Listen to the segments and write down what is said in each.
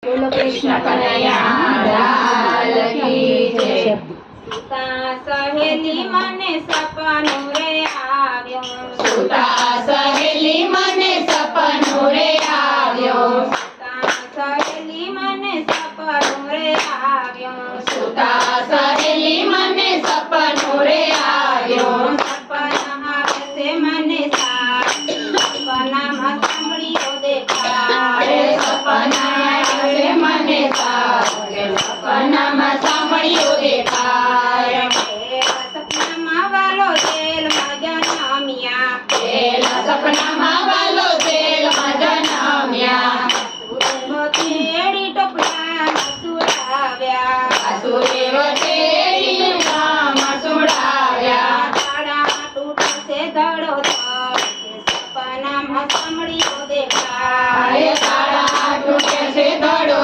બોલો કૃષ્ણ કનૈયા લાલ કી જય। સુતા સહેલી મને સપનું રે આવ્યો, સુતા સહેલી મને સપનું રે આવ્યો, સુતા સહેલી મને સપનું રે આવ્યો, સુતા સહેલી મને સપનું રે આવ્યો, સપના આવે છે મને સપનામાં સાંભળ્યો દેખાય, સપના આવે મને સપનામાં સાંભળ્યો દેખાય, સપનામાં વાલો જેલમાં જન્મ્યા, પેલા સપનામાં વાલો જેલમાં જન્મ્યા, તેડી ટોપલામાં સુરાવ્યા, આસુદેવ તેડી ગામમાં સુડાવ્યા, શાળામાં તૂટશે ધડો સપનામાં સાંભળ્યો દેખાય, શાળા તૂટે છે ધડો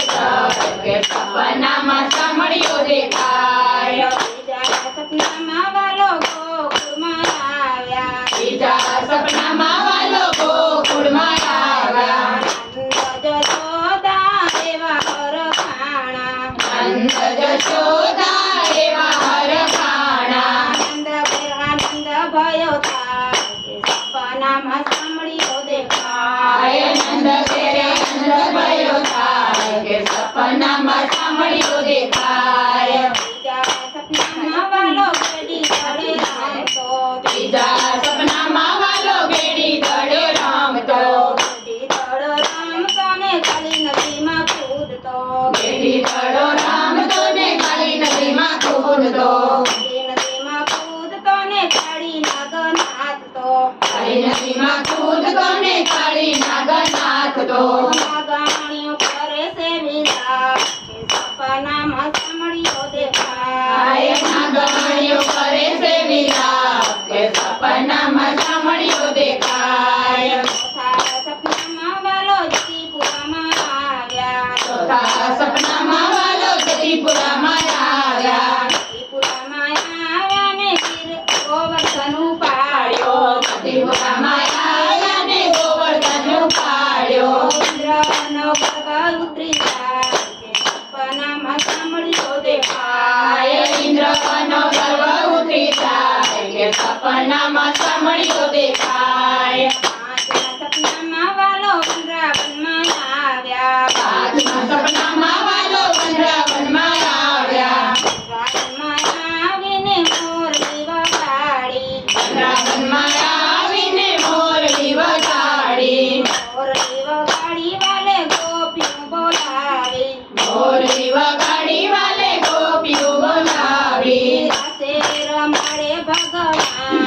કે સપનામાં સાંભળ્યો દેખાય, બીજા સપનામાં વાલો ગોકુળમાં આવ્યા, બીજા સપનામાં વાલો ગોકુળમાં આવ્યા, નંદ જશોદા એવા હરખાણા, નંદ જશોદા એવા હરખાણા, આનંદ ભયો થાય સપનામાં સાંભળ્યો દેખાય, નંદ ઘેરે નંદ ભયો થાય કે સપનામાં સાંભળ્યો દેખાય, બીજા સપનામાં વાલો ગેડી ઘડે રમતો, બીજા સપનામાં વાલો બેડી દડે રમતો, ગેડી દડો રમતો ને કાળી નદીમાં કૂદતો, બેડી દડો રમતો ને કાળી નદીમાં કૂદતો, કાળી નદીમાં કૂદતો ને કાળી નાગ નાચતો, કાળી નદીમાં કૂદતો ને કાળી નાગ નાચતો, નાગાણીઓ કરે છે વિલાપ સપનામાં સાંભળ્યો દેખાય, નાગણીઓ કરે છે વિલાપ કે સપનામાં સાંભળ્યો દેખાય, ચોથા સપનામાં વાલો ત્રિપુરામાં આવ્યા, ચોથા સપનામાં વાલો ત્રિપુરામાં આવ્યા, ત્રિપુરામાં આવ્યા ને ગોવર્ધન ઉપાડ્યો, ત્રિપુરામાં આવ્યા ને ગોવર્ધન ઉપાડ્યો, ઇન્દ્રનો ગર્વ ઉતરી જાય સપનામાં સાંભળ્યો દેખાય, ઇન્દ્રનો ગર્વ ઉતરી જાય કે સપનામાં સાંભળ્યો દેખાય, પાંચમા સપનામાં વાલો વૃંદાવનમાં આવ્યા, પાંચમા સપનામાં વાલો વૃંદાવનમાં આવ્યા, વૃંદાવનમાં આવીને મોરલી વગાડી, વૃંદાવનમાં આવીને મોરલી વગાડી, મોરલી વગાડી વાલે ગોપીઓ બોલાવી, મોરલી વગાડી વાલે ગોપીઓ બોલાવી, રાસે રમાડે ભગવાન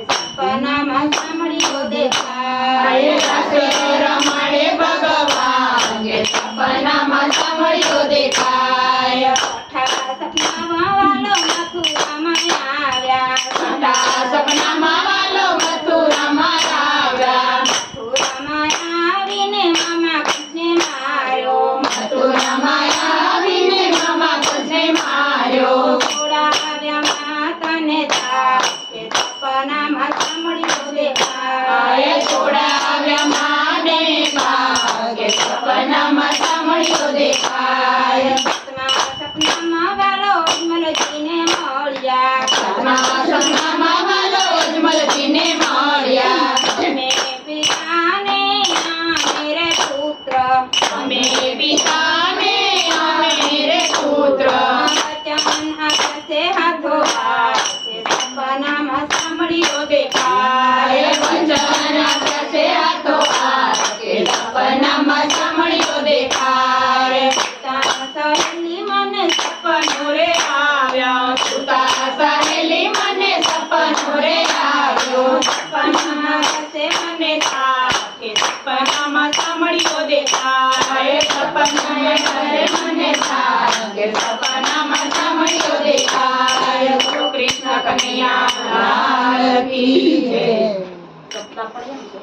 સપનામાં સાંભળ્યો દેખાય, રાસે રમાડે ભગવાન કે સપનામાં સાંભળ્યો દેખાય, છઠ્ઠા સપનામાં વાલો મથુરામાં આવ્યા, છઠ્ઠા સપનામાં વાલો મથુરામાં આવ્યા, મથુરામાં આવીને મામા કૃષ્ણે માર્યો, મથુરામાં આવીને મામા કૃષ્ણે માર્યો, છોડાવ્યા માતાને તા કે સપનામાં સાંભળ્યો દેખાય, છોડાવ્યા માને કે સપનામાં સાંભળ્યો દેખાય, સાતમા સપનામાં વાલો અજમલજીને મળ્યા, સાતમા સપનામાં વાલો અજમલજીને મળ્યા, અમે પિતાને આમે રે પુત્ર, અમે પિતાને અમે રે પુત્ર, વચન આકાશે હાથો હાથ કે સપનામાં સાંભળ્યો દેખાય, વચન આકાશે હાથો હાથ કે સપનામાં સાંભળ્યો દેખાય, સુતા સહેલી મને સપનું રે આવ્યો, સુતા સહેલી મને સપનું રે આવ્યો, સપનામાં આકાશે મને થાક કે સપનામાં સાંભળ્યો દેખાય, સપનામાં કરે મને થાય કે સપનામાં સાંભળ્યો દેખાય, કૃષ્ણ કનૈયા લાલ કી જય।